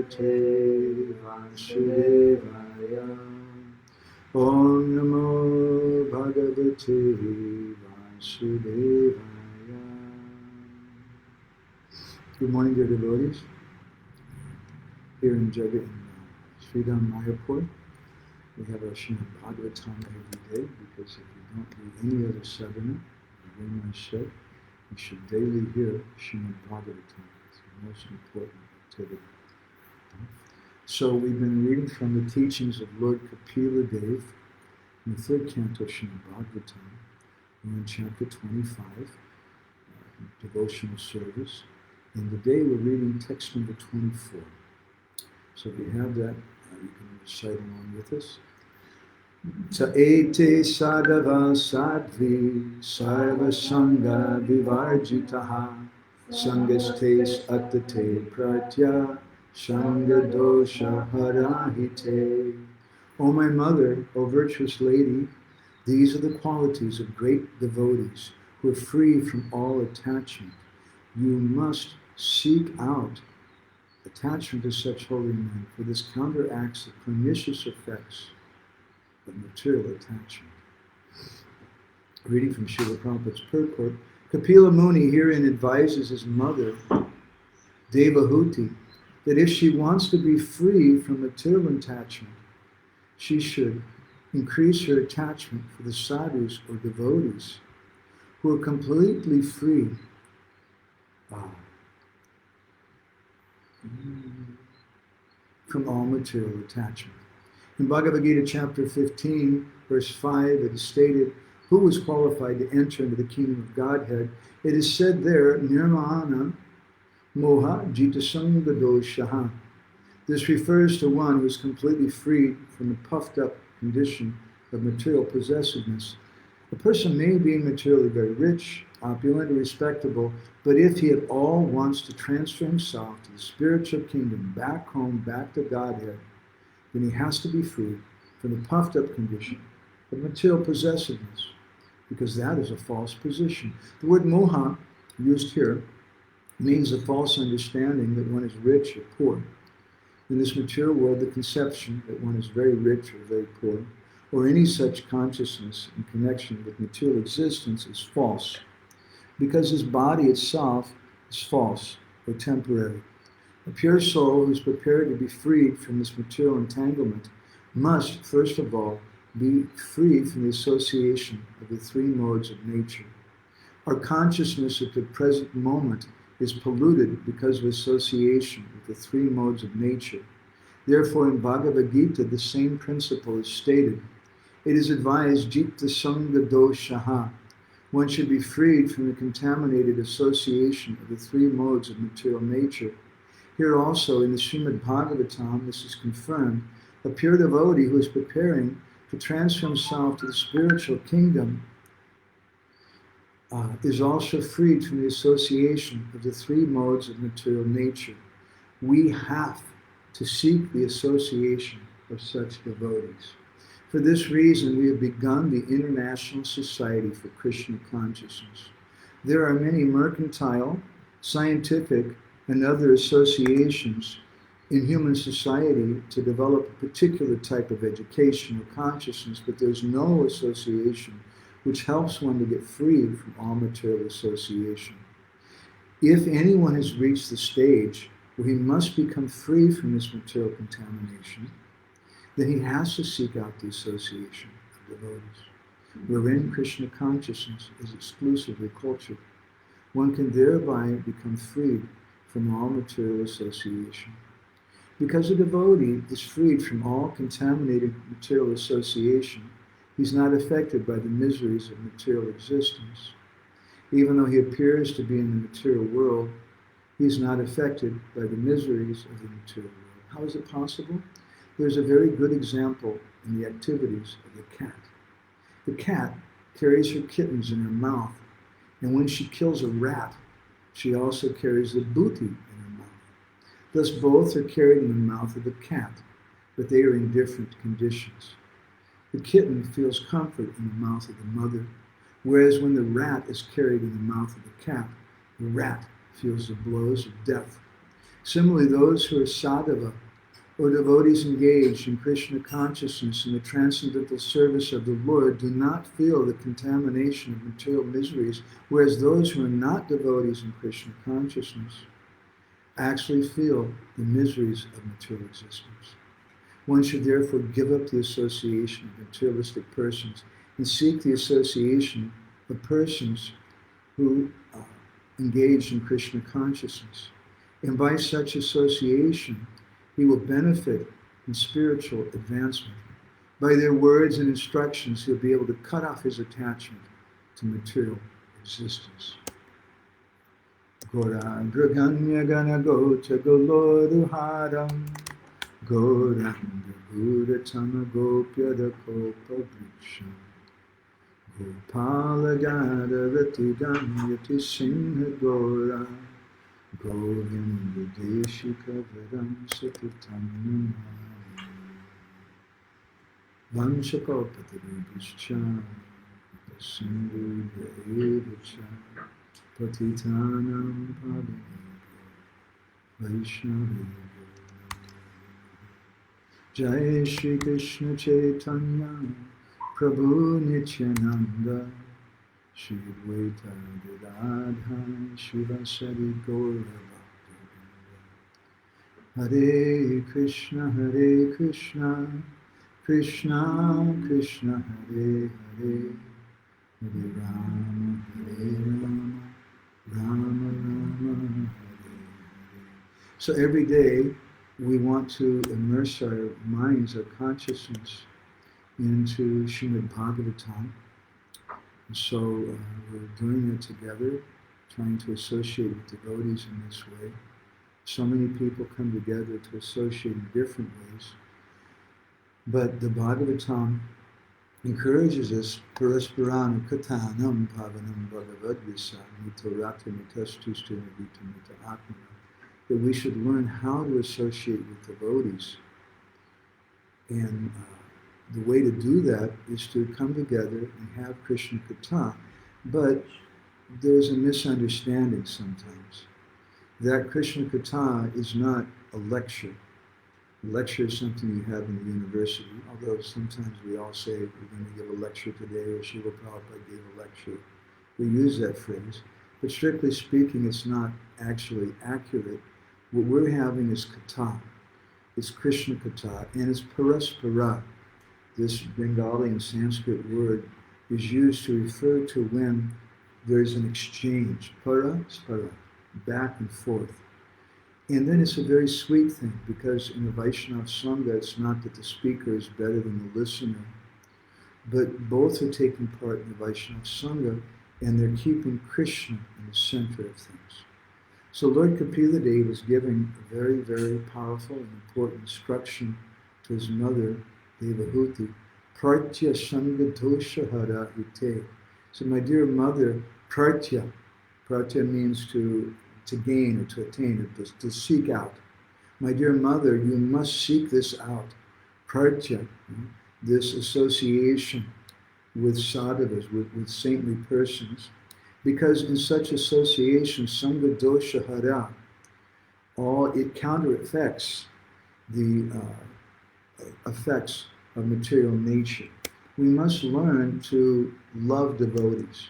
Bhagavate Vasudevaya. Om Namo Bhagavate Vasudevaya. Good morning, dear devotees. Here in Jagat in Sridham Mayapur, we have our Srimad Bhagavatam every day, because if you don't do any other sadhana, as Rama said, you should daily hear Srimad Bhagavatam. It's the most important activity. So we've been reading from the teachings of Lord Kapila Dev in the third canto of Srimad Bhagavatam. We're in chapter 25, devotional service. And today we're reading text number 24. So if you have that, you can recite along with us. Sa ete sadhava sadhvi sarva sangha vivarjitaha sangastes attate pratya sangha dosha harahite. O my mother, O virtuous lady, these are the qualities of great devotees who are free from all attachment. You must seek out attachment to such holy men, for this counteracts the pernicious effects of material attachment. Reading from Srila Prabhupada's purport, Kapila Muni herein advises his mother, Devahuti, that if she wants to be free from material attachment, she should increase her attachment for the sadhus or devotees who are completely free from all material attachment. In Bhagavad Gita chapter 15, verse 5, it is stated, who was qualified to enter into the kingdom of Godhead? It is said there, Nirmana Moha Jitasanga Doshaha. This refers to one who is completely freed from the puffed up condition of material possessiveness. A person may be materially very rich, opulent, or respectable, but if he at all wants to transfer himself to the spiritual kingdom, back home, back to Godhead, then he has to be free from the puffed up condition of material possessiveness, because that is a false position. The word moha, used here, means a false understanding that one is rich or poor. In this material world, the conception that one is very rich or very poor, or any such consciousness in connection with material existence, is false, because his body itself is false or temporary. A pure soul who is prepared to be freed from this material entanglement must, first of all, be freed from the association of the three modes of nature. Our consciousness at the present moment is polluted because of association with the three modes of nature. Therefore, in Bhagavad Gita, the same principle is stated. It is advised, Jita Sangha Doshaha. One should be freed from the contaminated association of the three modes of material nature. Here also, in the Srimad Bhagavatam, this is confirmed. A pure devotee who is preparing to transfer himself to the spiritual kingdom is also freed from the association of the three modes of material nature. We have to seek the association of such devotees. For this reason, we have begun the International Society for Krishna Consciousness. There are many mercantile, scientific, and other associations in human society to develop a particular type of education or consciousness, but there's no association which helps one to get free from all material association. If anyone has reached the stage where he must become free from this material contamination, then he has to seek out the association of devotees, wherein Krishna consciousness is exclusively cultured. One can thereby become freed from all material association. Because a devotee is freed from all contaminated material association, he's not affected by the miseries of material existence. Even though he appears to be in the material world, he's not affected by the miseries of the material world. How is it possible? There's a very good example in the activities of the cat. The cat carries her kittens in her mouth, and when she kills a rat, she also carries the booty in her mouth. Thus both are carried in the mouth of the cat, but they are in different conditions. The kitten feels comfort in the mouth of the mother, whereas when the rat is carried in the mouth of the cat feels the blows of death. Similarly, those who are sadhava, or devotees engaged in Krishna consciousness and the transcendental service of the Lord, do not feel the contamination of material miseries, whereas those who are not devotees in Krishna consciousness actually feel the miseries of material existence. One should therefore give up the association of materialistic persons and seek the association of persons who engage in Krishna consciousness. And by such association, he will benefit in spiritual advancement. By their words and instructions, he'll be able to cut off his attachment to material existence. Gora Draganya Gana Gota Goloruharam Goranga Gudatama Gopyada Kopa Vriksham Gopala Gada Ratidam Yati Singha Gora Govinda Deshika Vedam Satitam Vanshakopatarupischa Sindhu Devacha Patitanam Pavanebhyo Vaishnavebhyo Jai Shri Krishna Chaitanya Prabhu Nityananda Shri Advaita Gadadhara Shivasari Gaura Bhakta Hare Krishna Krishna Krishna Hare Hare Hare Rama Rama Rama Hare. So every day we want to immerse our minds, our consciousness into Srimad Bhagavatam. And so we're doing it together, trying to associate with devotees in this way. So many people come together to associate in different ways. But the Bhagavatam encourages us, Parasparana Katanam Pavanam Bhagavad-visa Mitorata Mitastusta Navita Mita Atmana, that we should learn how to associate with devotees. And the way to do that is to come together and have Krishna Katha. But there's a misunderstanding sometimes. That Krishna Katha is not a lecture. A lecture is something you have in the university, although sometimes we all say we're going to give a lecture today, or Srila Prabhupada gave a lecture. We use that phrase. But strictly speaking, it's not actually accurate. What we're having is Katha. It's Krishna Katha, and it's Paraspara. This Bengali and Sanskrit word is used to refer to when there's an exchange, paraspara, back and forth. And then it's a very sweet thing, because in the Vaishnava Sangha, it's not that the speaker is better than the listener, but both are taking part in the Vaishnava Sangha, and they're keeping Krishna in the center of things. So Lord Kapila Dev was giving a very, very powerful and important instruction to his mother, Devahuti, Pratya Sangha Dosha Hara Ite. So my dear mother, Pratya means to gain or to attain, or to seek out. My dear mother, you must seek this out. Pratya, this association with sadhavas, with saintly persons, because in such association, Sangha Dosha Hara, it counter-effects the effects of material nature. We must learn to love devotees.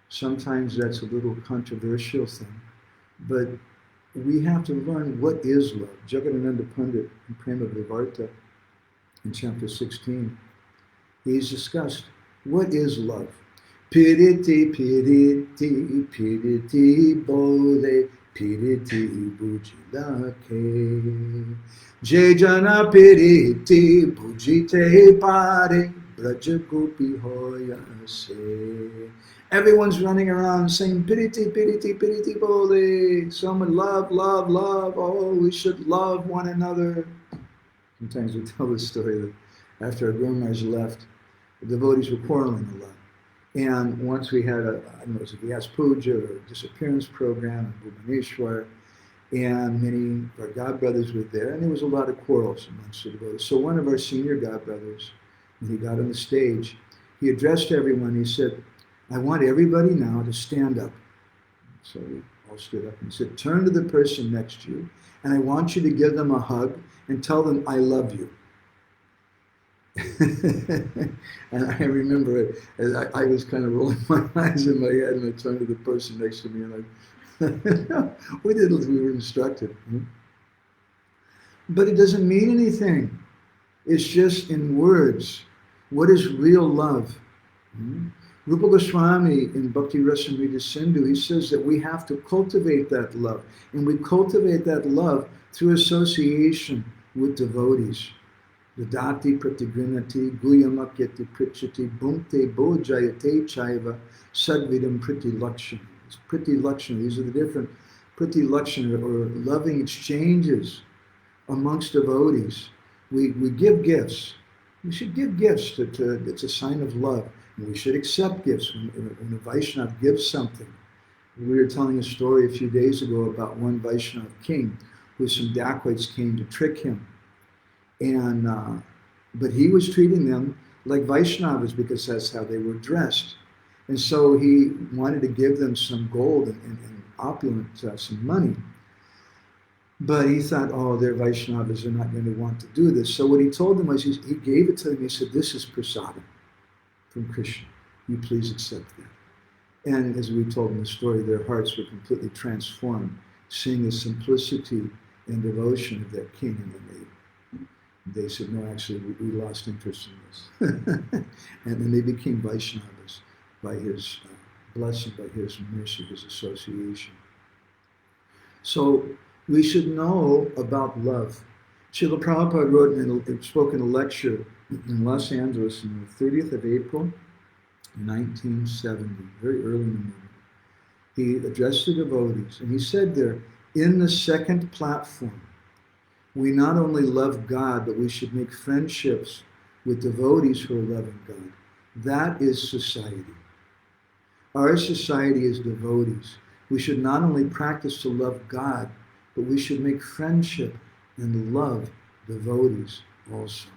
Sometimes that's a little controversial thing, but we have to learn what is love. Jagadananda Pandit in Prema Vivarta in chapter 16, he's discussed what is love. Piriti, piriti, piriti, bole, piriti, bujilake. Jejana piriti, bujite pare, braja gopi hoya se. Everyone's running around saying, piriti, piriti, piriti, bole. Someone love, love, love. Oh, we should love one another. Sometimes we tell this story that after our Gurumars left, the devotees were quarreling a lot. And once we had a Vyas Puja or a disappearance program in Bhubaneswar, and many of our godbrothers were there, and there was a lot of quarrels amongst the devotees. So one of our senior godbrothers, when he got on the stage, he addressed everyone. He said, I want everybody now to stand up. So we all stood up and said, turn to the person next to you, and I want you to give them a hug and tell them, I love you. And I remember it, I was kind of rolling my eyes in my head, and I turned to the person next to me, and we did as we were instructed. But it doesn't mean anything. It's just in words. What is real love? Rupa Goswami in Bhakti Rasamrita Sindhu, he says that we have to cultivate that love. And we cultivate that love through association with devotees. Vidati pratigrinati guyamakyati prichati bhumte bojayate chaiva sadvidam priti lakshana. It's priti lakshana. These are the different priti lakshana, or loving exchanges amongst devotees. We give gifts. We should give gifts. It's a sign of love. And we should accept gifts when a Vaishnava gives something. We were telling a story a few days ago about one Vaishnava king who some dacoits came to trick him. And but he was treating them like Vaishnavas because that's how they were dressed. And so he wanted to give them some gold and opulent, some money. But he thought, oh, they're Vaishnavas, they're not going to want to do this. So what he told them was, he gave it to them. He said, this is prasadam from Krishna. You please accept that. And as we told in the story, their hearts were completely transformed, seeing the simplicity and devotion of that king. And then they said, no, actually, we lost interest in this. And then they became Vaishnavas by his blessing, by his mercy, his association. So we should know about love. Srila Prabhupada wrote and spoke in a lecture in Los Angeles on the 30th of April, 1970, very early in the morning. He addressed the devotees, and he said there, in the second platform, we not only love God, but we should make friendships with devotees who are loving God. That is society. Our society is devotees. We should not only practice to love God, but we should make friendship and love devotees also.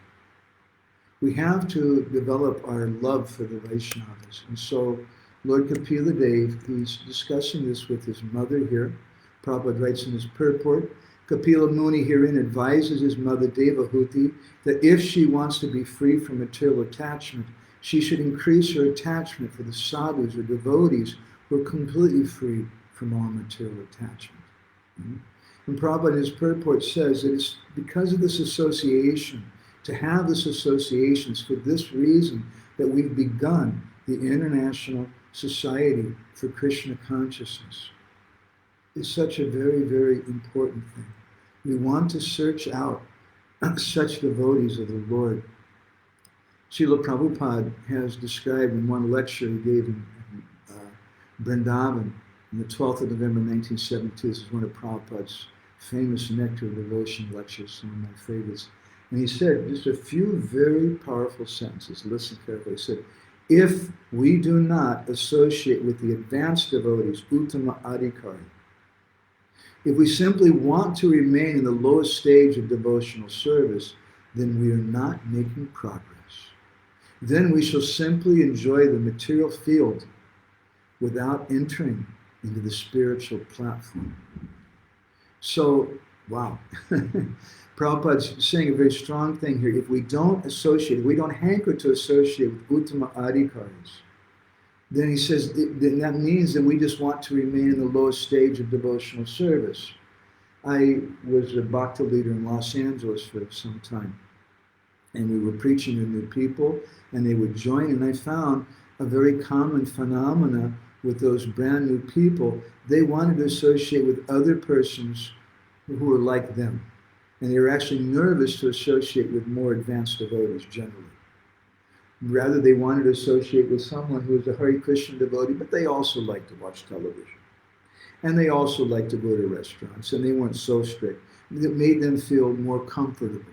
We have to develop our love for the Vaishnavas. And so Lord Kapila Dev, he's discussing this with his mother here. Prabhupada writes in his purport, Kapila Muni herein advises his mother Devahuti that if she wants to be free from material attachment, she should increase her attachment for the sadhus or devotees who are completely free from all material attachment. And Prabhupada in his purport says that it's because of this association, to have this association, it's for this reason that we've begun the International Society for Krishna Consciousness. It's such a very, very important thing. We want to search out such devotees of the Lord. Srila Prabhupada has described in one lecture he gave in Vrindavan on the 12th of November 1972. This is one of Prabhupada's famous Nectar of Devotion lectures, some of my favorites. And he said just a few very powerful sentences. Listen carefully. He said, if we do not associate with the advanced devotees, Uttama Adhikari, if we simply want to remain in the lowest stage of devotional service, then we are not making progress. Then we shall simply enjoy the material field without entering into the spiritual platform. So, wow. Prabhupada's saying a very strong thing here. If we don't associate, we don't hanker to associate with Uttama Adhikaris, then he says then that means that we just want to remain in the lowest stage of devotional service. I was a bhakta leader in Los Angeles for some time, and we were preaching to new people, and they would join, and I found a very common phenomena with those brand new people. They wanted to associate with other persons who were like them. And they were actually nervous to associate with more advanced devotees generally. Rather, they wanted to associate with someone who was a Hare Krishna devotee, but they also liked to watch television. And they also liked to go to restaurants, and they weren't so strict. It made them feel more comfortable.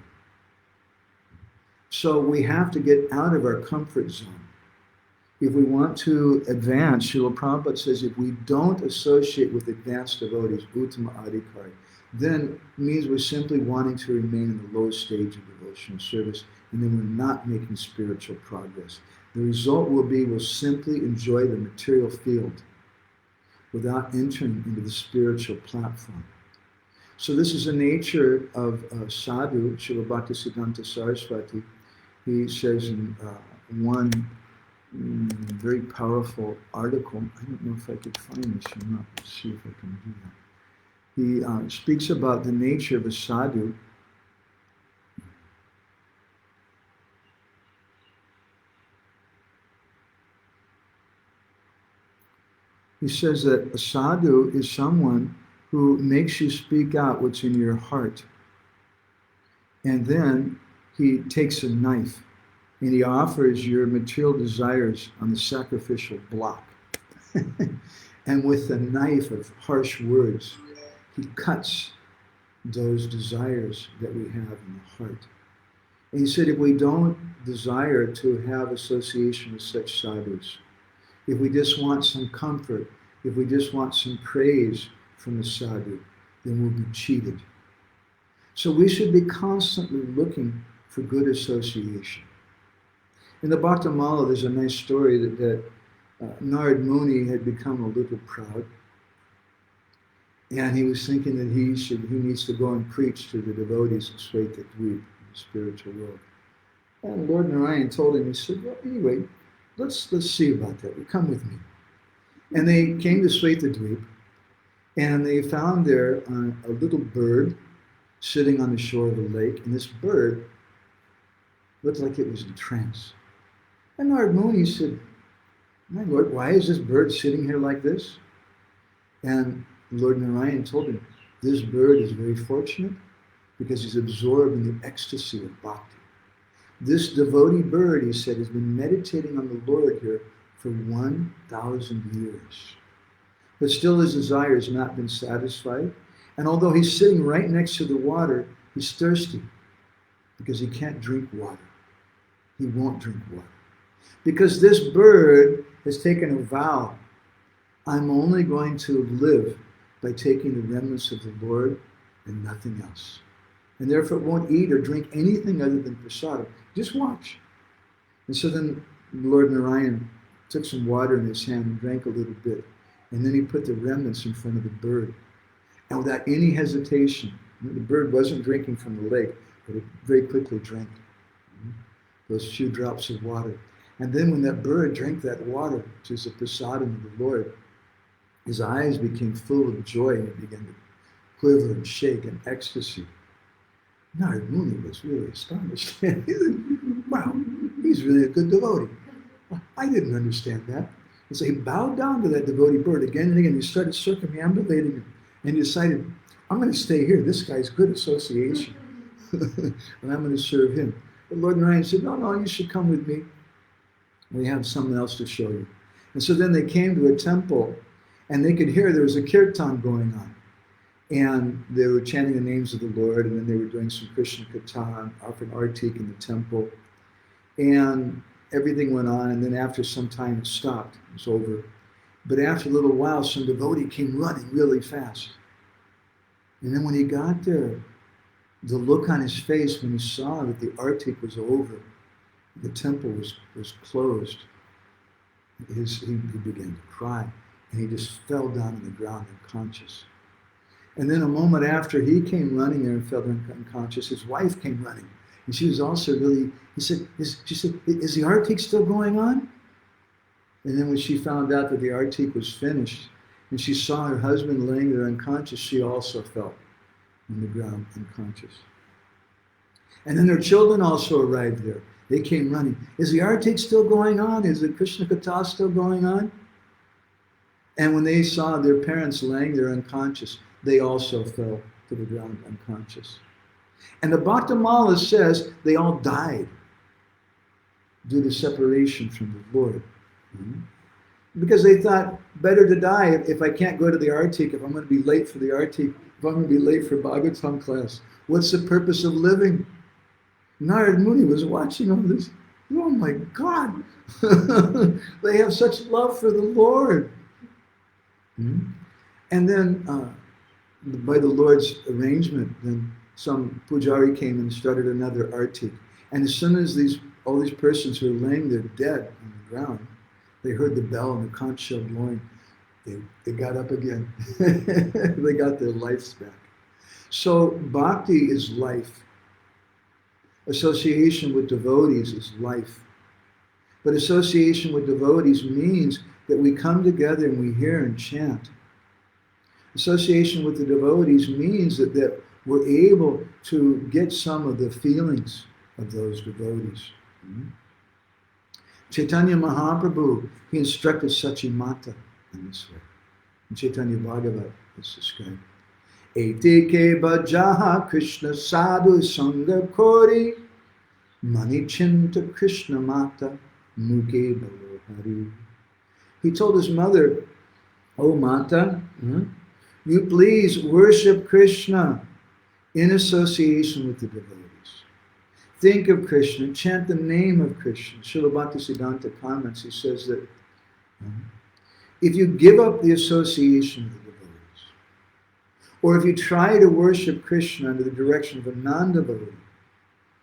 So we have to get out of our comfort zone. If we want to advance, Srila Prabhupada says if we don't associate with advanced devotees, Uttama Adhikari, then it means we're simply wanting to remain in the lowest stage of devotional service, and then we're not making spiritual progress. The result will be we'll simply enjoy the material field. without entering into the spiritual platform. So this is the nature of sadhu. Srila Bhaktisiddhanta Saraswati, he says in one very powerful article, I don't know if I could find this or not, let's see if I can do that. He speaks about the nature of a sadhu. He says that a sadhu is someone who makes you speak out what's in your heart. And then he takes a knife and he offers your material desires on the sacrificial block. And with the knife of harsh words, he cuts those desires that we have in the heart. And he said if we don't desire to have association with such sadhus, if we just want some comfort, if we just want some praise from the sadhu, then we'll be cheated. So we should be constantly looking for good association. In the Bhaktamala, there's a nice story that Narad Muni had become a little proud, and he was thinking that he needs to go and preach to the devotees of Sweta Dweep, the spiritual world. And Lord Narayan told him, he said, well, anyway, let's see about that. You come with me. And they came to Sweta Dweep, and they found there a little bird sitting on the shore of the lake, and this bird looked like it was in trance. And Narad Muni said, my Lord, why is this bird sitting here like this? And Lord Narayan told him, this bird is very fortunate because he's absorbed in the ecstasy of bhakti. This devotee bird, he said, has been meditating on the Lord here for 1,000 years. But still his desire has not been satisfied. And although he's sitting right next to the water, he's thirsty because he can't drink water. He won't drink water. Because this bird has taken a vow. I'm only going to live by taking the remnants of the Lord and nothing else. And therefore it won't eat or drink anything other than prasadam. Just watch. And so then Lord Narayan took some water in his hand and drank a little bit. And then he put the remnants in front of the bird. And without any hesitation, the bird wasn't drinking from the lake, but it very quickly drank those few drops of water. And then when that bird drank that water, which is the prasadam of the Lord, his eyes became full of joy and he began to quiver and shake in ecstasy. Narad Muni was really astonished. He said, wow, he's really a good devotee. I didn't understand that. And so he bowed down to that devotee bird again and again. He started circumambulating him and he decided, I'm going to stay here. This guy's good association. And I'm going to serve him. But Lord Narayan said, no, you should come with me. We have something else to show you. And so then they came to a temple and they could hear there was a kirtan going on. And they were chanting the names of the Lord, and then they were doing some Krishna katha, offering artik in the temple. And everything went on, and then after some time it stopped. It was over. But after a little while, some devotee came running really fast. And then when he got there, the look on his face when he saw that the artik was over, the temple was closed, he began to cry, and he just fell down on the ground unconscious. And then a moment after he came running there and fell unconscious, his wife came running. And she was also really, she said, is the artik still going on? And then when she found out that the artik was finished, and she saw her husband laying there unconscious, she also fell on the ground unconscious. And then their children also arrived there. They came running. Is the artik still going on? Is the Krishna katha still going on? And when they saw their parents laying there unconscious, they also fell to the ground unconscious. And the Bhaktamala says they all died due to separation from the Lord. Because they thought, better to die if I can't go to the artik, if I'm going to be late for the artik, if I'm going to be late for Bhagavatam class. What's the purpose of living? Narad Muni was watching all this. Oh my God! They have such love for the Lord. And then, by the Lord's arrangement, then some pujari came and started another artik. And as soon as all these persons who were laying there dead on the ground, they heard the bell and the conch shell blowing. They got up again. They got their lives back. So bhakti is life. Association with devotees is life. But association with devotees means that we come together and we hear and chant. Association with the devotees means that we're able to get some of the feelings of those devotees. Chaitanya Mahaprabhu, he instructed Sachimata in this way. In Chaitanya Bhagavat, it's described. Etike Bajaha Krishna Sadhu Sangha Kori Manichinta Krishna Mata Muke Balo. He told his mother, "Oh Mata, you please worship Krishna in association with the devotees. Think of Krishna, chant the name of Krishna." Srila Bhaktisiddhanta comments, he says that if you give up the association with the devotees, or if you try to worship Krishna under the direction of a non-devotee,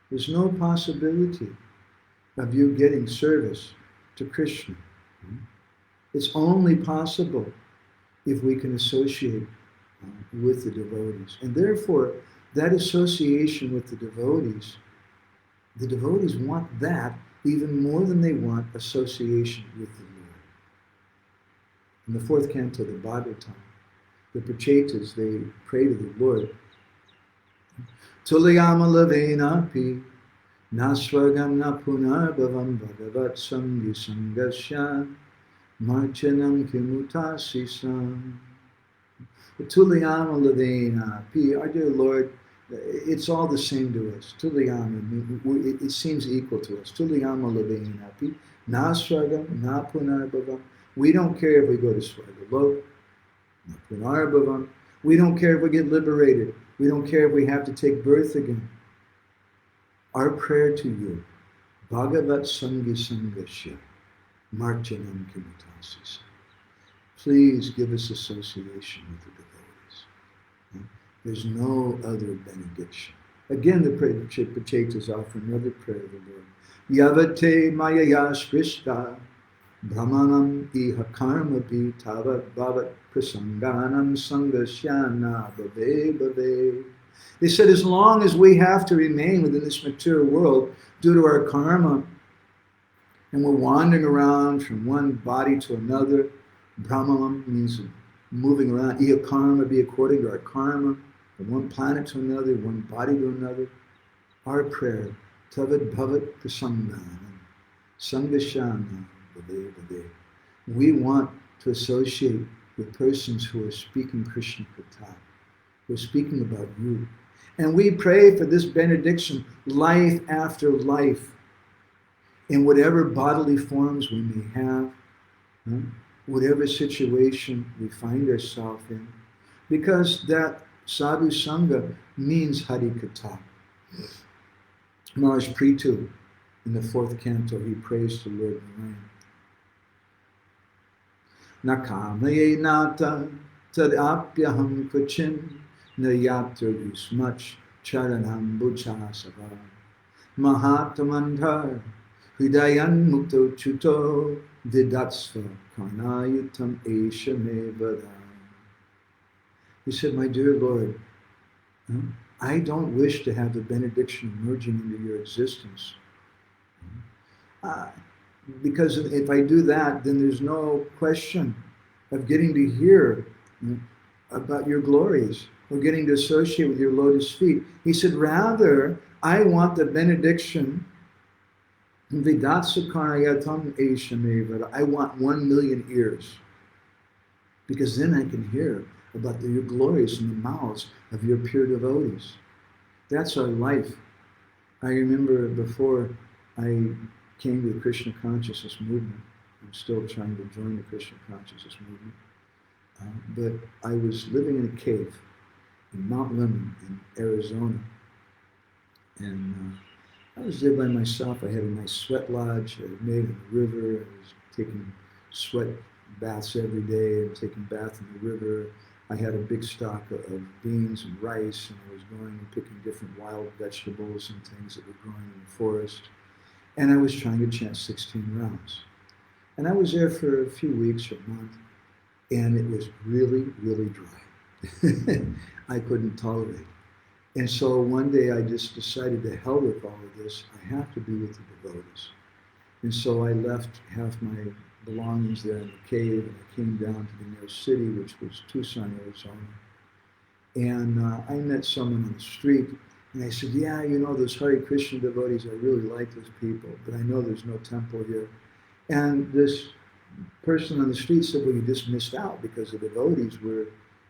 there's no possibility of you getting service to Krishna. It's only possible if we can associate with the devotees. And therefore, that association with the devotees want that even more than they want association with the Lord. In the fourth canto of the Bhagavatam, the Prachetas, they pray to the Lord. Tulayama lavena pi nasvagam na punarbhavam bhagavat samgi sangasya marchanam kimutasisam. Tulayama lavena pi, our dear Lord, it's all the same to us. Tulayama, it seems equal to us. Tulayama lavena pi nasvagam na punarbhavam. We don't care if we go to Swargalok, na punarbhavam. We don't care if we get liberated. We don't care if we have to take birth again. Our prayer to you, Bhagavat Sangi Sangasya, Marchanam Kimutasisa. Please give us association with the devotees. There's no other benediction. Again, the Prachetas offer another prayer to the Lord. Yavate Mayaya Sprishta Brahmanam iha karma pi tavat bhavat prasanganam sangasyana bhave bhave. They said as long as we have to remain within this material world due to our karma, and we're wandering around from one body to another, Brahmanam means moving around, iha karma be according to our karma, from one planet to another, one body to another. Our prayer, tavat bhavat prasanganam sangasyana. We want to associate with persons who are speaking Krishna Katha, who are speaking about you. And we pray for this benediction life after life, in whatever bodily forms we may have, whatever situation we find ourselves in, because that sadhu sangha means Hari Katha. Maharaj Prithu, in the fourth canto, he prays to Lord Narayan. Nakamaye nata tadapyaham kvachin nayatra yusmach charanam buchasava mahatamandhar hridayan mukto chuto didatsva karnayutam esha me vada. He said, my dear Lord, I don't wish to have the benediction emerging into your existence. Because if I do that, then there's no question of getting to hear about your glories or getting to associate with your lotus feet. He said, rather, I want the benediction, Vidatsakarnayatam Eshameva. I want 1 million ears. Because then I can hear about your glories in the mouths of your pure devotees. That's our life. I remember before I came to the Krishna consciousness movement. I'm still trying to join the Krishna consciousness movement. But I was living in a cave in Mount Lemmon in Arizona. And I was there by myself. I had a nice sweat lodge I had made in the river. I was taking sweat baths every day and taking baths in the river. I had a big stock of beans and rice, and I was going and picking different wild vegetables and things that were growing in the forest. And I was trying to chant 16 rounds. And I was there for a few weeks or a month. and it was really, really dry. I couldn't tolerate it. And so one day I just decided, to hell with all of this, I have to be with the devotees. And so I left half my belongings there in the cave, and I came down to the nearest city, which was Tucson, Arizona. And I met someone on the street, and I said, yeah, those Hare Krishna devotees, I really like those people, but I know there's no temple here. And this person on the street said, well, you just missed out because the devotees were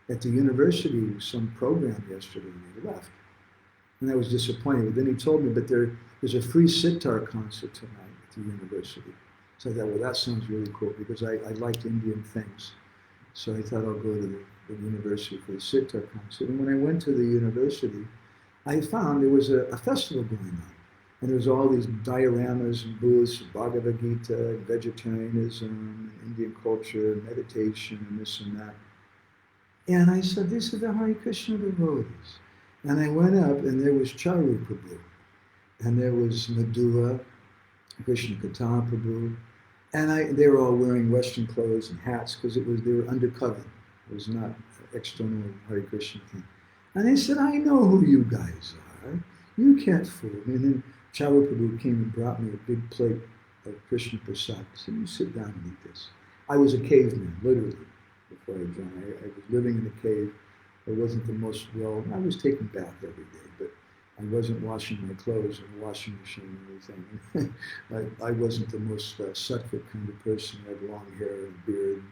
at the university with some program yesterday, and they left. And I was disappointed. But then he told me, but there's a free sitar concert tonight at the university. So I thought, well, that sounds really cool, because I liked Indian things. So I thought I'll go to the university for the sitar concert. And when I went to the university, I found there was a festival going on. And there was all these dioramas and booths, Bhagavad Gita, vegetarianism, Indian culture, meditation, and this and that. And I said, these are the Hare Krishna devotees. And I went up, and there was Charu Prabhu, and there was Madhura, Krishna Katha Prabhu, and they were all wearing Western clothes and hats, because they were undercover. It was not external Hare Krishna thing. And I said, I know who you guys are. You can't fool me. And then Charu Prabhu came and brought me a big plate of Krishna Prasad. He said, you sit down and eat this. I was a caveman, literally, before I joined. I was living in a cave. I wasn't the most I was taking a bath every day, but I wasn't washing my clothes in the washing machine or anything. I wasn't the most sattvic kind of person. I had long hair and beard.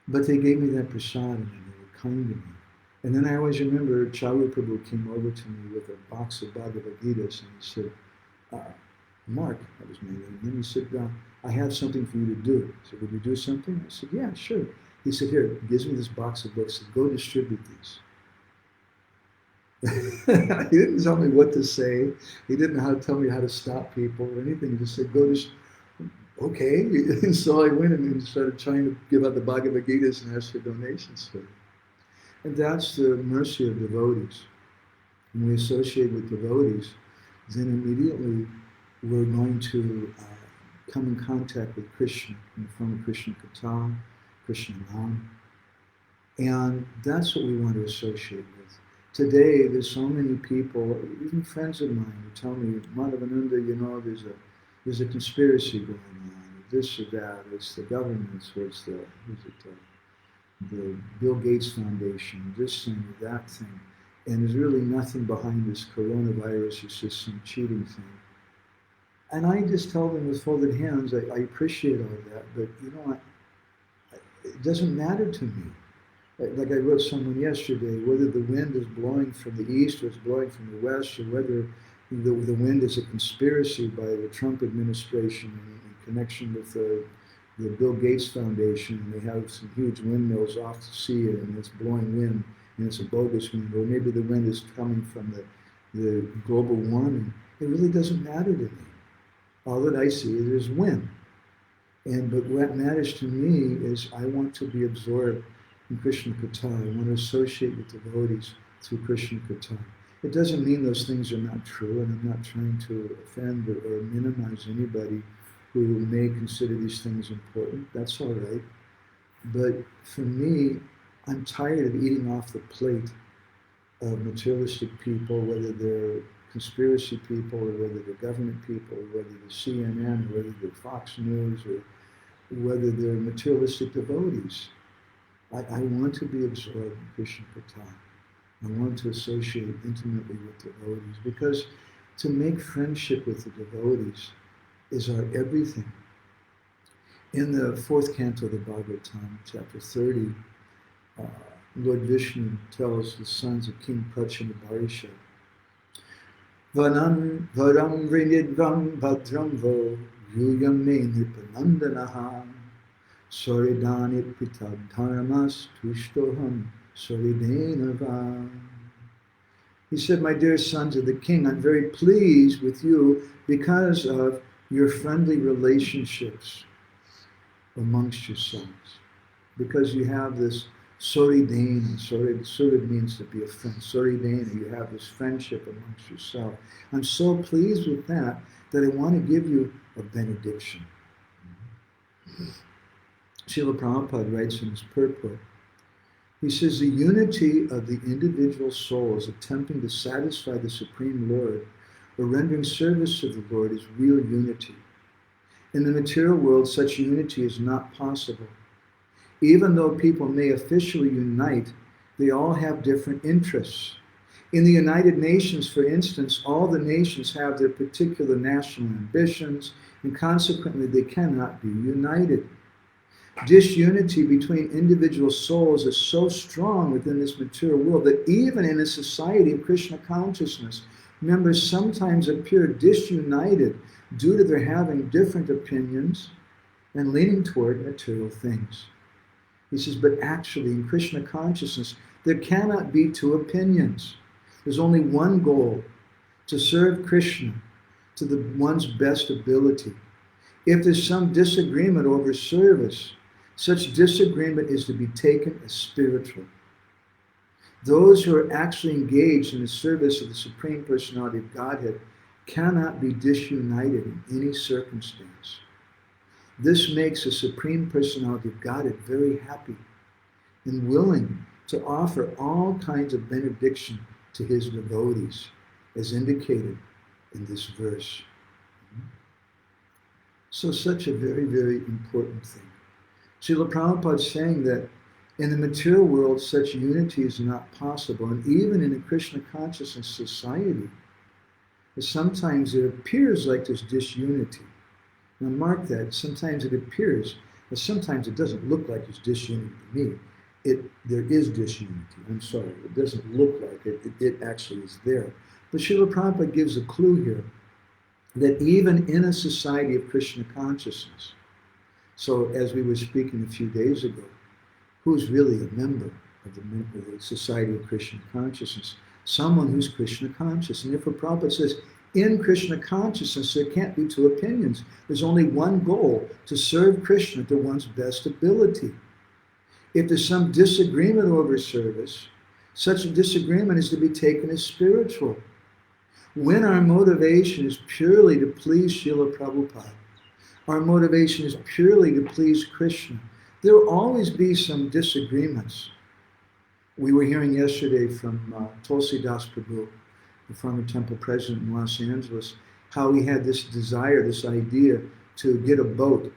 But they gave me that prasad, and they were kind to me. And then I always remember Charu Prabhu came over to me with a box of Bhagavad Gitas, and he said, Mark, that was my name. And then he said, I have something for you to do. I said, would you do something? I said, yeah, sure. He said, here, he gives me this box of books, and go distribute these. He didn't tell me what to say. He didn't tell me how to stop people or anything. He just said, okay. And so I went and started trying to give out the Bhagavad Gitas and ask for donations for it. And that's the mercy of devotees. When we associate with devotees, then immediately we're going to come in contact with Krishna in the form of Krishna Katha, Krishna Nam. And that's what we want to associate with. Today, there's so many people, even friends of mine, who tell me, Madhavananda, there's a conspiracy going on, this or that, it's the governments, or it's the Bill Gates Foundation, this thing or that thing. And there's really nothing behind this coronavirus, it's just some cheating thing. And I just tell them with folded hands, I appreciate all that, but it doesn't matter to me. Like I wrote someone yesterday, whether the wind is blowing from the east or it's blowing from the west, or whether the wind is a conspiracy by the Trump administration in connection with the Bill Gates Foundation, and they have some huge windmills off the sea, and it's blowing wind, and it's a bogus wind, or maybe the wind is coming from the global warming. It really doesn't matter to me. All that I see is wind. But what matters to me is I want to be absorbed in Krishna Katha. I want to associate with devotees through Krishna Katha. It doesn't mean those things are not true, and I'm not trying to offend or minimize anybody who may consider these things important. That's all right. But for me, I'm tired of eating off the plate of materialistic people, whether they're conspiracy people, or whether they're government people, or whether they're CNN, or whether they're Fox News, or whether they're materialistic devotees. I want to be absorbed in Krishna Katha. I want to associate intimately with devotees, because to make friendship with the devotees is our everything. In the fourth canto of the Bhagavatam, chapter 30, Lord Vishnu tells the sons of King Pracha and Barisha, Varam vrinidvam bhadram vo yuyam me nipanandanaha Soridanit pitad dharmas tushtoham soridenava. He said, my dear sons of the king, I'm very pleased with you because of your friendly relationships amongst yourselves. Because you have this soridana, sorid means to be a friend, soridana, you have this friendship amongst yourself. I'm so pleased with that I want to give you a benediction. Srila Prabhupada writes in his purport, he says, the unity of the individual souls attempting to satisfy the Supreme Lord or rendering service to the Lord is real unity. In the material world, such unity is not possible. Even though people may officially unite, they all have different interests. In the United Nations, for instance, all the nations have their particular national ambitions, and consequently they cannot be united. Disunity between individual souls is so strong within this material world that even in a society of Krishna consciousness, members sometimes appear disunited due to their having different opinions and leaning toward material things. He says, but actually in Krishna consciousness, there cannot be two opinions. There's only one goal, to serve Krishna to the one's best ability. If there's some disagreement over service, such disagreement is to be taken as spiritual. Those who are actually engaged in the service of the Supreme Personality of Godhead cannot be disunited in any circumstance. This makes the Supreme Personality of Godhead very happy and willing to offer all kinds of benediction to his devotees, as indicated in this verse. So such a very, very important thing. Srila Prabhupada is saying that in the material world, such unity is not possible. And even in a Krishna consciousness society, sometimes it appears like there's disunity. Now mark that, sometimes it appears, but sometimes it doesn't look like there's disunity to me. There is disunity, I'm sorry. It doesn't look like it, it actually is there. But Srila Prabhupada gives a clue here that even in a society of Krishna consciousness, so as we were speaking a few days ago, who's really a member of the Society of Krishna Consciousness? Someone who's Krishna conscious. And therefore Prabhupada says, in Krishna consciousness, there can't be two opinions. There's only one goal, to serve Krishna to one's best ability. If there's some disagreement over service, such a disagreement is to be taken as spiritual. When our motivation is purely to please Srila Prabhupada, our motivation is purely to please Krishna, there will always be some disagreements. We were hearing yesterday from Tulsidas Prabhu, the former temple president in Los Angeles, how he had this desire, this idea to get a boat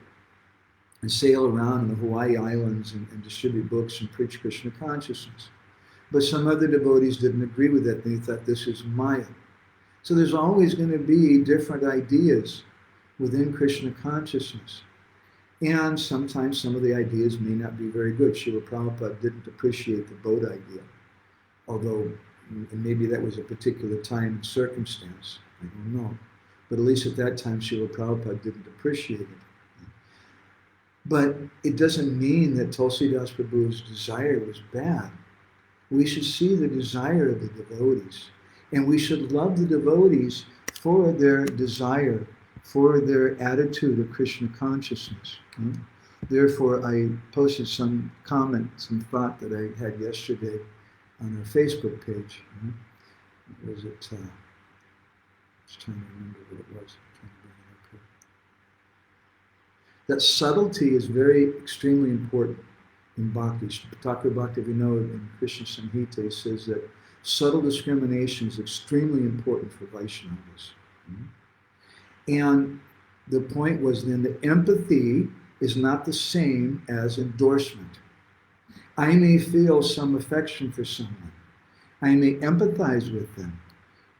and sail around in the Hawaii Islands and distribute books and preach Krishna consciousness. But some other devotees didn't agree with that. They thought this is Maya. So there's always going to be different ideas within Krishna consciousness. And sometimes some of the ideas may not be very good. Srila Prabhupada didn't appreciate the boat idea, although maybe that was a particular time and circumstance. I don't know. But at least at that time, Srila Prabhupada didn't appreciate it. But it doesn't mean that Tulsidas Prabhu's desire was bad. We should see the desire of the devotees. And we should love the devotees for their desire, for their attitude of Krishna consciousness. Therefore, I posted some comment, some thought that I had yesterday on our Facebook page. Was it? I was trying to remember what it was. I'm trying to bring it up here. That subtlety is very extremely important in Bhakti. Thakur Bhaktivinoda in Krishna Samhita says that subtle discrimination is extremely important for Vaishnavas. And the point was then that empathy is not the same as endorsement. I may feel some affection for someone. I may empathize with them.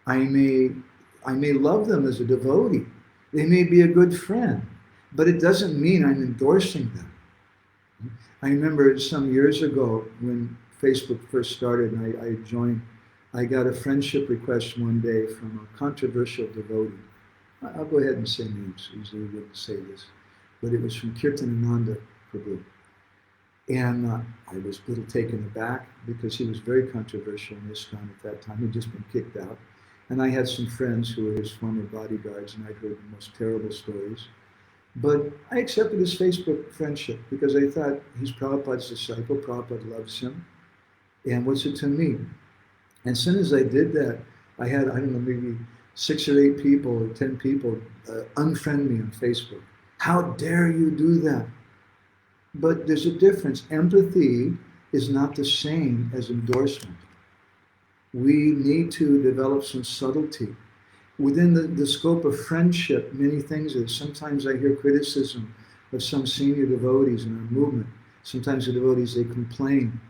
I may love them as a devotee. They may be a good friend, but it doesn't mean I'm endorsing them. I remember some years ago when Facebook first started and I joined, I got a friendship request one day from a controversial devotee. I'll go ahead and say names, usually we wouldn't say this, but it was from Kirtanananda Prabhu. And I was a little taken aback because he was very controversial in ISKCON at that time. He'd just been kicked out. And I had some friends who were his former bodyguards, and I'd heard the most terrible stories. But I accepted his Facebook friendship because I thought he's Prabhupada's disciple, Prabhupada loves him, and what's it to me? And as soon as I did that, I had, I don't know, maybe 6 or 8 people or 10 people unfriend me on Facebook. How dare you do that? But there's a difference. Empathy is not the same as endorsement. We need to develop some subtlety. Within the scope of friendship, many things are. Sometimes I hear criticism of some senior devotees in our movement. Sometimes the devotees, they complain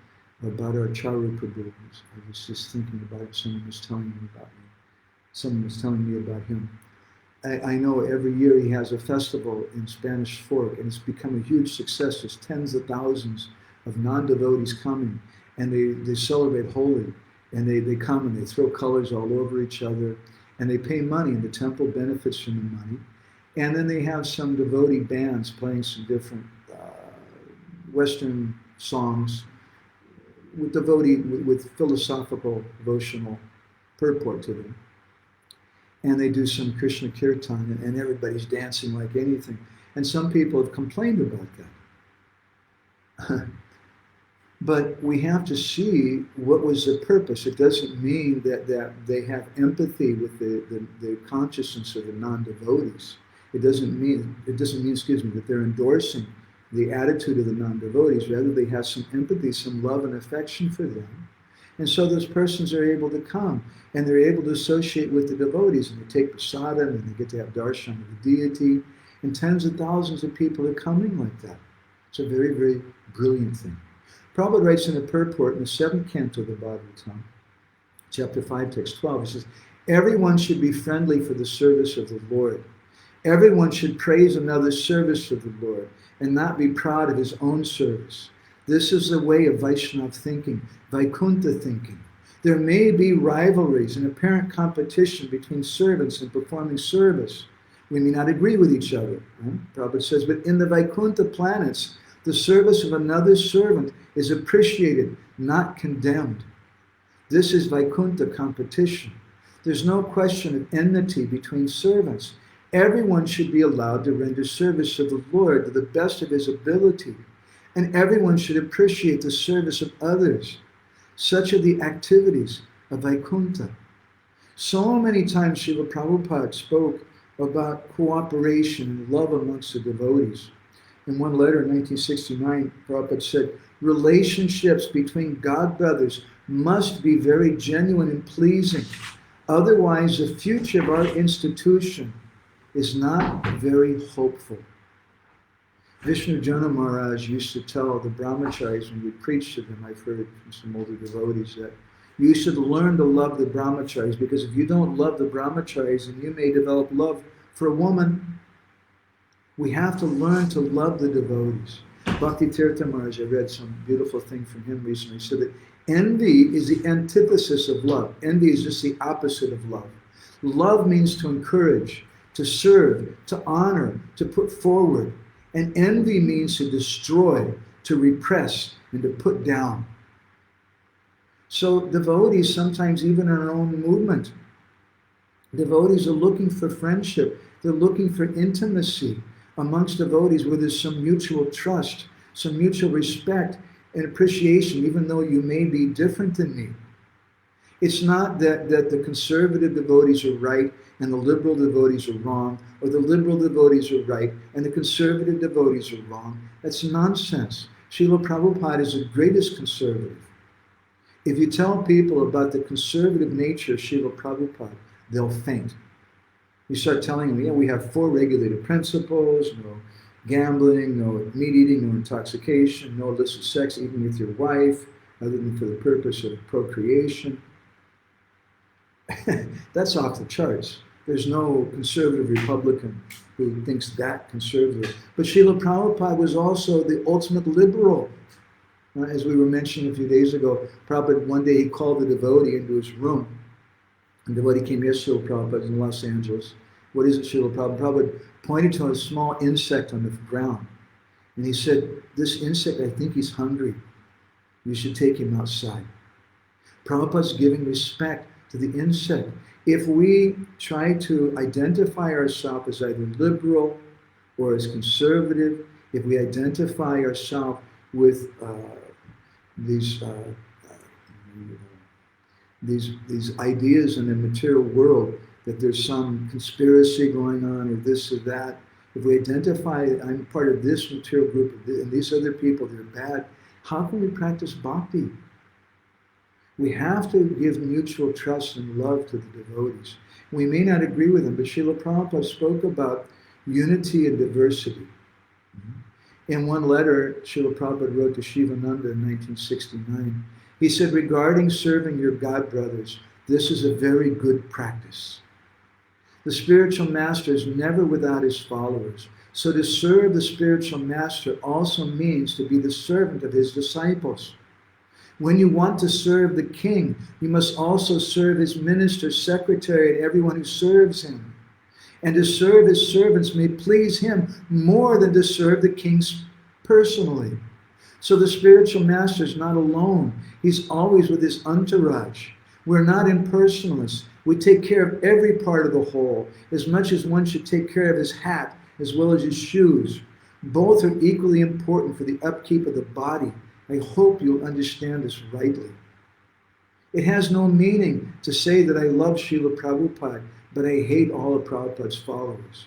about our Charu Prabhu. I was just thinking about it. Someone was telling me about me. Someone was telling me about him. I know every year he has a festival in Spanish Fork, and it's become a huge success. There's tens of thousands of non-devotees coming, and they celebrate Holi, and they come and they throw colors all over each other, and they pay money, and the temple benefits from the money. And then they have some devotee bands playing some different Western songs with philosophical, devotional purport to them. And they do some Krishna kirtan, and everybody's dancing like anything. And some people have complained about that. But we have to see what was the purpose. It doesn't mean that they have empathy with the consciousness of the non-devotees. It doesn't mean, that they're endorsing the attitude of the non-devotees. Rather, they have some empathy, some love and affection for them. And so those persons are able to come, and they're able to associate with the devotees, and they take prasadam, and they get to have darshan of the deity, and tens of thousands of people are coming like that. It's a very, very brilliant thing. Prabhupada writes in the purport in the 7th canto of the Bhagavatam, chapter 5, text 12, he says, everyone should be friendly for the service of the Lord. Everyone should praise another's service of the Lord, and not be proud of his own service. This is the way of Vaishnava thinking, Vaikuntha thinking. There may be rivalries and apparent competition between servants in performing service. We may not agree with each other, right? Prabhupada says, but in the Vaikuntha planets, the service of another servant is appreciated, not condemned. This is Vaikuntha competition. There's no question of enmity between servants. Everyone should be allowed to render service to the Lord to the best of his ability. And everyone should appreciate the service of others. Such are the activities of Vaikuntha. So many times Srila Prabhupada spoke about cooperation and love amongst the devotees. In one letter in 1969, Prabhupada said, relationships between God brothers must be very genuine and pleasing. Otherwise, the future of our institution is not very hopeful. Vishnu Jana Maharaj used to tell the brahmacharis when we preached to them, I've heard from some older devotees, that you should learn to love the brahmacharis, because if you don't love the brahmacharis, then you may develop love for a woman. We have to learn to love the devotees. Bhakti Tirtha Maharaj, I read some beautiful thing from him recently. He said that envy is the antithesis of love. Envy is just the opposite of love. Love means to encourage, to serve, to honor, to put forward. And envy means to destroy, to repress, and to put down. So devotees, sometimes even in our own movement, devotees are looking for friendship. They're looking for intimacy amongst devotees where there's some mutual trust, some mutual respect and appreciation, even though you may be different than me. It's not that the conservative devotees are right and the liberal devotees are wrong, or the liberal devotees are right and the conservative devotees are wrong. That's nonsense. Srila Prabhupada is the greatest conservative. If you tell people about the conservative nature of Srila Prabhupada, they'll faint. You start telling them, we have 4 regulated principles, no gambling, no meat eating, no intoxication, no illicit sex, even with your wife, other than for the purpose of procreation. That's off the charts. There's no conservative Republican who thinks that conservative. But Srila Prabhupada was also the ultimate liberal. As we were mentioning a few days ago, Prabhupada, one day he called the devotee into his room. The devotee came here, Srila Prabhupada, in Los Angeles. What is it, Srila Prabhupada? Prabhupada pointed to a small insect on the ground. And he said, this insect, I think he's hungry. You should take him outside. Prabhupada's giving respect to the insect. If we try to identify ourselves as either liberal or as conservative, if we identify ourselves with these ideas in the material world, that there's some conspiracy going on or this or that, If we identify I'm part of this material group and these other people, they're bad, how can we practice bhakti? We have to give mutual trust and love to the devotees. We may not agree with them, but Srila Prabhupada spoke about unity and diversity. In one letter, Srila Prabhupada wrote to Shivananda in 1969, he said, regarding serving your God brothers, this is a very good practice. The spiritual master is never without his followers. So to serve the spiritual master also means to be the servant of his disciples. When you want to serve the king, you must also serve his minister, secretary, and everyone who serves him. And to serve his servants may please him more than to serve the king personally. So the spiritual master is not alone. He's always with his entourage. We're not impersonalists. We take care of every part of the whole, as much as one should take care of his hat as well as his shoes. Both are equally important for the upkeep of the body. I hope you'll understand this rightly. It has no meaning to say that I love Srila Prabhupada, but I hate all of Prabhupada's followers.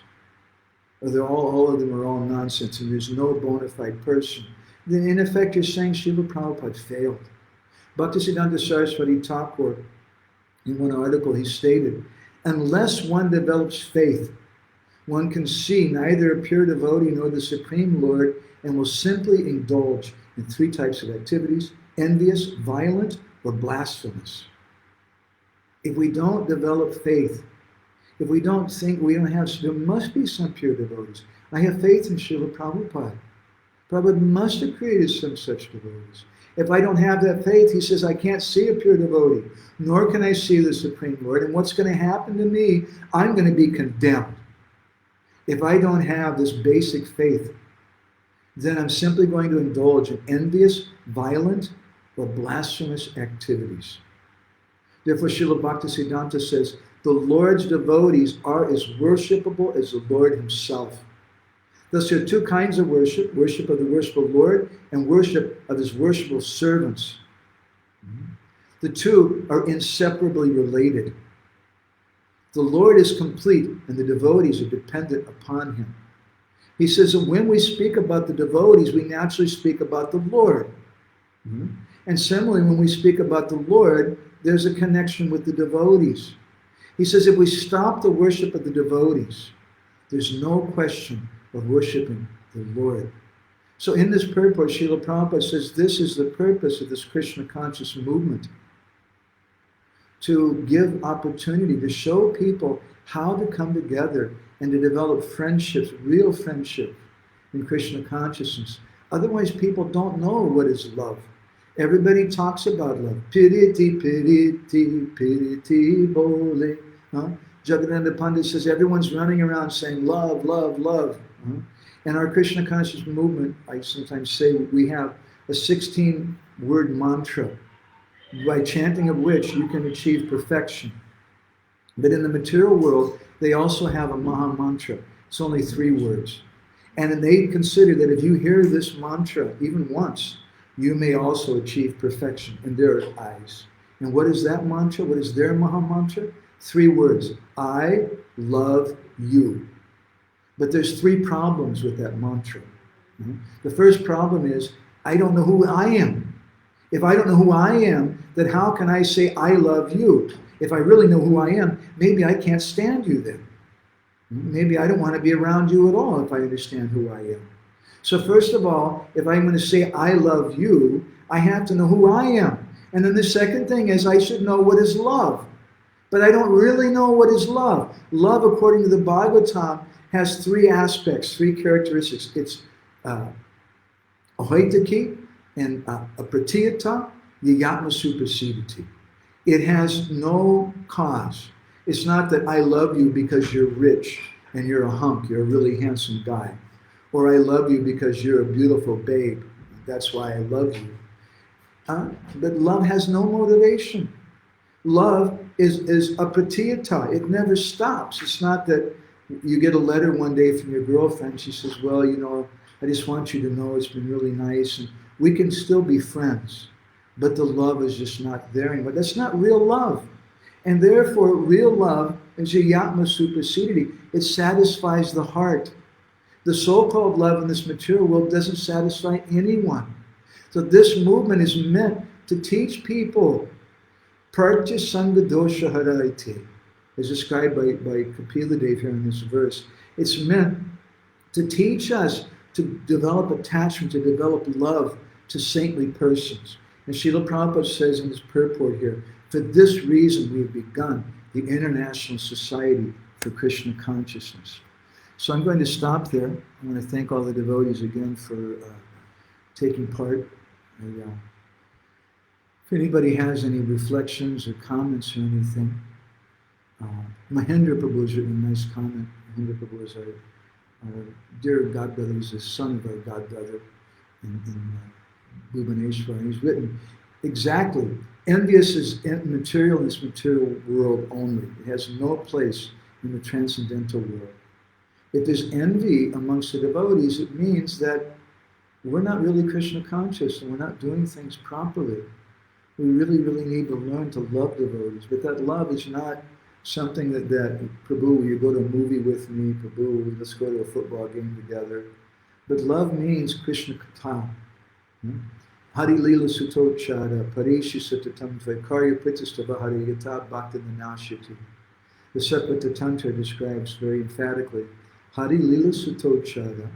Or all of them are all nonsense and there's no bona fide person. Then in effect you're saying Srila Prabhupada failed. Bhaktisiddhanta Saraswati Thakur, in one article he stated, unless one develops faith, one can see neither a pure devotee nor the Supreme Lord and will simply indulge in three types of activities: envious, violent, or blasphemous. If we don't develop faith, if we don't think there must be some pure devotees. I have faith in Srila Prabhupada. Prabhupada must have created some such devotees. If I don't have that faith, he says, I can't see a pure devotee, nor can I see the Supreme Lord. And what's going to happen to me? I'm going to be condemned. If I don't have this basic faith, then I'm simply going to indulge in envious, violent, or blasphemous activities. Therefore, Srila Bhaktisiddhanta says, the Lord's devotees are as worshipable as the Lord himself. Thus, there are two kinds of worship: worship of the worshipful Lord and worship of his worshipful servants. The two are inseparably related. The Lord is complete and the devotees are dependent upon him. He says that when we speak about the devotees, we naturally speak about the Lord. And similarly, when we speak about the Lord, there's a connection with the devotees. He says if we stop the worship of the devotees, there's no question of worshiping the Lord. So in this purport, Srila Prabhupada says this is the purpose of this Krishna conscious movement: to give opportunity, to show people how to come together and to develop friendships, real friendship in Krishna consciousness. Otherwise, people don't know what is love. Everybody talks about love. Piriti, piriti, piriti, bole. Jagadananda Pandit says everyone's running around saying love, love, love. And our Krishna conscious movement, I sometimes say, we have a 16-word mantra, by chanting of which you can achieve perfection. But in the material world, they also have a Maha Mantra. It's only 3 words. And they consider that if you hear this mantra even once, you may also achieve perfection in their eyes. And what is that mantra? What is their Maha Mantra? 3 words: I love you. But there's 3 problems with that mantra. The first problem is, I don't know who I am. If I don't know who I am, then how can I say I love you? If I really know who I am, maybe I can't stand you then. Maybe I don't want to be around you at all if I understand who I am. So first of all, if I'm going to say I love you, I have to know who I am. And then the second thing is I should know what is love. But I don't really know what is love. Love, according to the Bhagavatam, has 3 aspects, 3 characteristics. It's ahoitaki and apratiyata, yayatma supersediti. It has no cause. It's not that I love you because you're rich and you're a hunk, you're a really handsome guy. Or I love you because you're a beautiful babe. That's why I love you. But love has no motivation. Love is apratiyata. It never stops. It's not that you get a letter one day from your girlfriend. She says, well, you know, I just want you to know it's been really nice. And we can still be friends. But the love is just not there anymore. That's not real love. And therefore, real love is yayatma supersediti. It satisfies the heart. The so-called love in this material world doesn't satisfy anyone. So this movement is meant to teach people Partya Sangha Dosha Haraite, as described by Kapila Dev here in this verse. It's meant to teach us to develop attachment, to develop love to saintly persons. And Srila Prabhupada says in his purport here, for this reason we have begun the International Society for Krishna Consciousness. So I'm going to stop there. I want to thank all the devotees again for taking part. If anybody has any reflections or comments or anything, Mahendra Prabhu has written a nice comment. Mahendra Prabhu is our dear godbrother. He's the son of our godbrother in Bhubaneswar. And he's written exactly, envious is material in this material world only. It has no place in the transcendental world. If there's envy amongst the devotees, it means that we're not really Krishna conscious and we're not doing things properly. We really, really need to learn to love devotees. But that love is not something that Prabhu, will you go to a movie with me? Prabhu, let's go to a football game together. But love means Krishna Katha. Hari Lila Sutochara, Parishi Satatam Vaikarya Pritastava Hari Yata Bhakti Nanashiti. The Sarpata Tantra describes very emphatically Hari Lila Sutochara,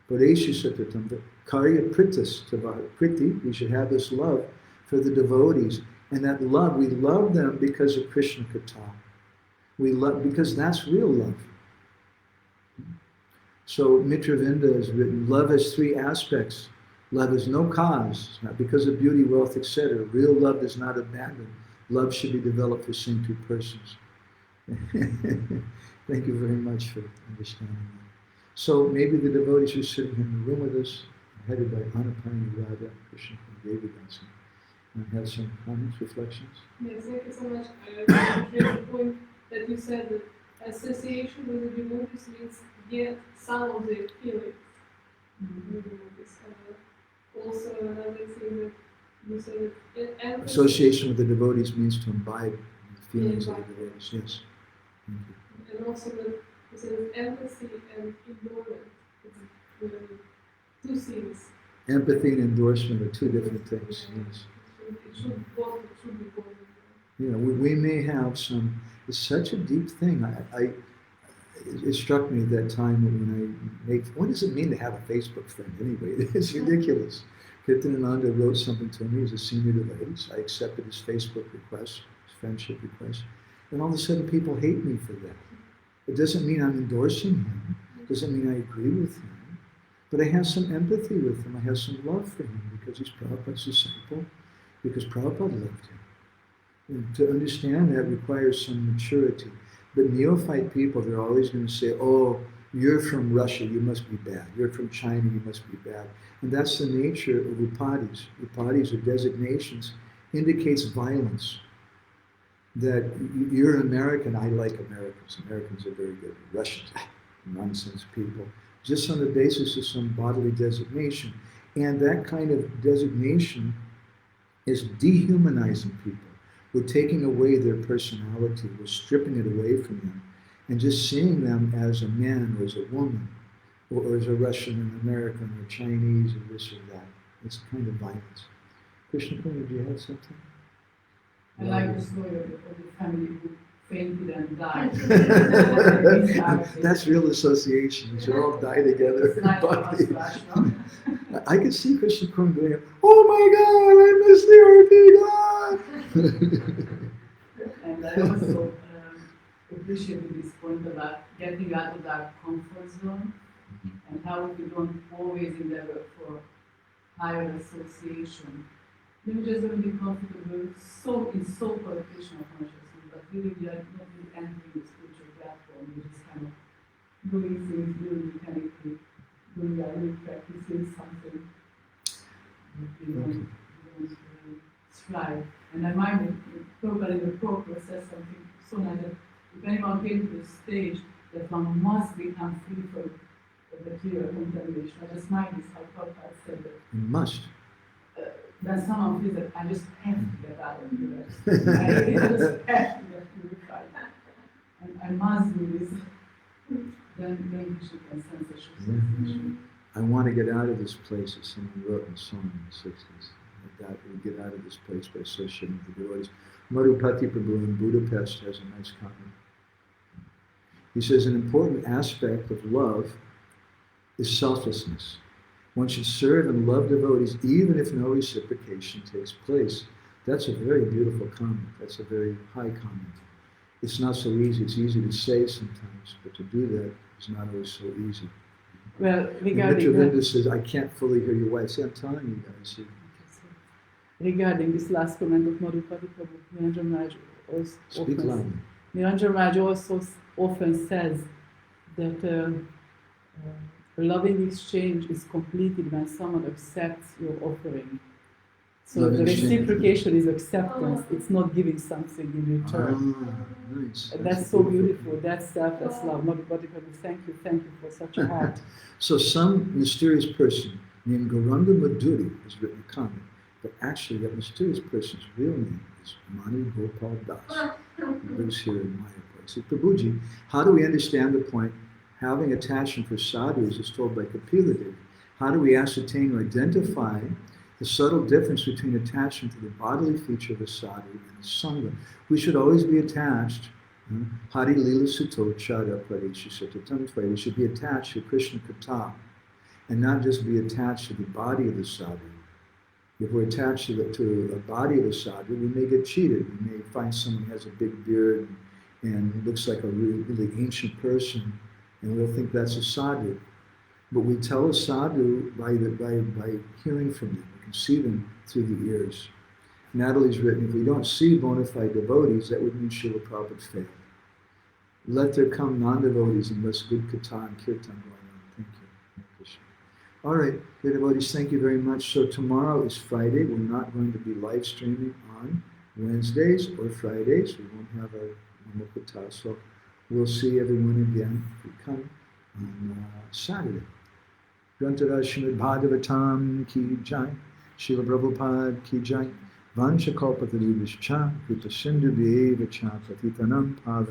Parishi Satatam Vaikarya Pritastava. Priti, we should have this love for the devotees. And that love, we love them because of Krishna Katha. We love, because that's real love. So Mitravinda has written, love has three aspects. Love is no cause, it's not because of beauty, wealth, etc. Real love does not abandon. Love should be developed for saintly persons. Thank you very much for understanding that. So maybe the devotees who are sitting in the room with us, headed by Anapani Radha, Krishna from Devotees, and have some comments, reflections? Yes, thank you so much. I appreciate the point that you said that association with the devotees means get some of their feelings. Also, another thing that you said that association with the devotees means to imbibe the feelings of the devotees. Yes. Thank you. And also that you said empathy and endorsement. It's two things. Empathy and endorsement are two different things. Yes. It should be both. Yeah, we may have some. It's such a deep thing. It struck me at that time when what does it mean to have a Facebook friend anyway? It's ridiculous. Kirtanananda wrote something to me as a senior devotee. I accepted his Facebook request, his friendship request. And all of a sudden people hate me for that. It doesn't mean I'm endorsing him. It doesn't mean I agree with him. But I have some empathy with him. I have some love for him because he's Prabhupada's disciple, because Prabhupada loved him. And to understand that requires some maturity. But neophyte people, they're always going to say, oh, you're from Russia, you must be bad. You're from China, you must be bad. And that's the nature of upadis. Upadis, or designations, indicates violence. That you're an American, I like Americans. Americans are very good. Russians, nonsense people. Just on the basis of some bodily designation. And that kind of designation is dehumanizing people. We're taking away their personality. We're stripping it away from them and just seeing them as a man or as a woman or as a Russian and American or Chinese or this or that. It's kind of violence. Krishna, did you have something? I like the story of the family who fainted and died. That's real association. We should all die together. I could see Krishna Kund going, oh my God, I miss the Ortega! And I also appreciate this point about getting out of that comfort zone and how we don't always endeavor for higher association. We're just going to be comfortable in so-called Krishna consciousness, but really we are not really entering the spiritual platform. We're just kind of doing things really mechanically, doing our real practicing something that we don't really strive. And I mind probably the Prabhupada says something so nice that if anyone came to the stage that one must become free from the material contamination, I just mind this how Prabhupada said that. You must. Then someone feels that I just have to get out of here. I just have to get purified. And I must do this. then he should can sense a Mhm. I want to get out of this place, as someone wrote in a song in the 60s. We get out of this place by associating with the devotees. Madhupati Prabhu in Budapest has a nice comment. He says, an important aspect of love is selflessness. One should serve and love devotees even if no reciprocation takes place. That's a very beautiful comment. That's a very high comment. It's not so easy. It's easy to say sometimes, but to do that is not always so easy. Well, And regarding Mitravinda says, I can't fully hear your wife. See, I'm telling you guys. regarding this last comment of Madhupati Prabhu, Niranjan Raj Speak loudly. Niranjan Raj also often says that a loving exchange is completed when someone accepts your offering. So Loving the exchange. reciprocation is acceptance. It's not giving something in return. Ah, nice. And that's so beautiful. That's selfless love. Madhupati Prabhu, thank you for such a heart. So some mysterious person named Gauranga Madhuri has written a comment, but actually that mysterious person's real name is Mani Gopal Das, who lives here in Mayapur. So Prabhuji, how do we understand the point? Having attachment for sadhus is told by Kapila Devi. How do we ascertain or identify the subtle difference between attachment to the bodily feature of the sadhu and the sangha? We should always be attached. Hari Lila Suto Chara Parishi Satatamtva. We should be attached to Krishna Katha and not just be attached to the body of the sadhu. If we're attached to the body of the sadhu, we may get cheated. We may find someone who has a big beard and looks like a really ancient person, and we'll think that's a sadhu. But we tell a sadhu by hearing from them. We can see them through the ears. Natalie's written, if we don't see bona fide devotees, that would mean Srila Prabhupada failed. Let there come non-devotees and let's good katha and kirtan going on. Thank you. Hare Krishna. All right, dear devotees, thank you very much. So tomorrow is Friday. We're not going to be live streaming on Wednesdays or Fridays. We won't have our normal katha. So we'll see everyone again if we come on Saturday. Grantaraj Srimad Bhagavatam ki jai. Srila Prabhupada ki jai. Vancha kalpatarubhascha, Krita Sindhu Deva Cha Patitanam Pav